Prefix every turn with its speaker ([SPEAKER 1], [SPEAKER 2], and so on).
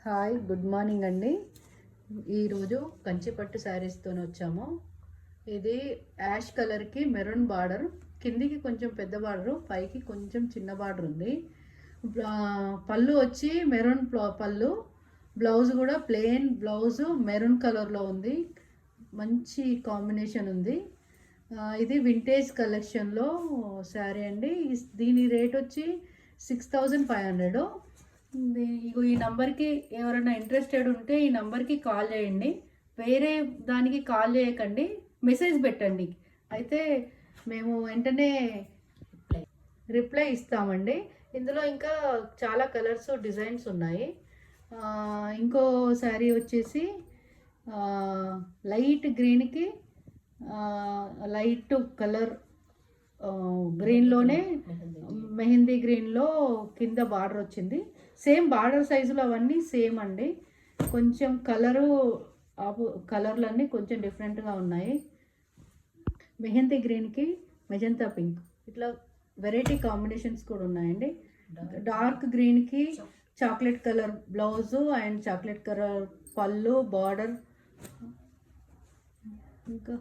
[SPEAKER 1] Hi, good morning అండి. ఈరోజు కంచిపట్టు శారీస్తో వచ్చాము. ఇది యాష్ కలర్కి మెరూన్ బార్డర్, కిందికి కొంచెం పెద్ద బార్డరు, పైకి కొంచెం చిన్న బార్డర్ ఉంది. పళ్ళు వచ్చి మెరూన్ పళ్ళు, బ్లౌజ్ కూడా ప్లెయిన్ బ్లౌజ్ మెరూన్ కలర్లో ఉంది. మంచి కాంబినేషన్ ఉంది. ఇది వింటేజ్ కలెక్షన్లో శారీ అండి. దీని రేట్ వచ్చి 6500. ఈ నంబర్కి ఎవరైనా ఇంట్రెస్టెడ్ ఉంటే ఈ నంబర్కి కాల్ చేయండి. వేరే దానికి కాల్ చేయకండి, మెసేజ్ పెట్టండి. అయితే మేము వెంటనే రిప్లై ఇస్తామండి. ఇందులో ఇంకా చాలా కలర్స్ డిజైన్స్ ఉన్నాయి. ఇంకో శారీ వచ్చేసి లైట్ గ్రీన్కి లైట్ కలర్ గ్రీన్లోనే మెహందీ గ్రీన్లో కింద బార్డర్ వచ్చింది. సేమ్ బార్డర్ సైజులో అవన్నీ సేమ్ అండి. కొంచెం కలర్లన్నీ కొంచెం డిఫరెంట్గా ఉన్నాయి. మెహందీ గ్రీన్కి మెజంతా పింక్, ఇట్లా వెరైటీ కాంబినేషన్స్ కూడా ఉన్నాయండి. డార్క్ గ్రీన్కి chocolate colour blouse and chocolate colour పళ్ళు బార్డర్. ఇంకా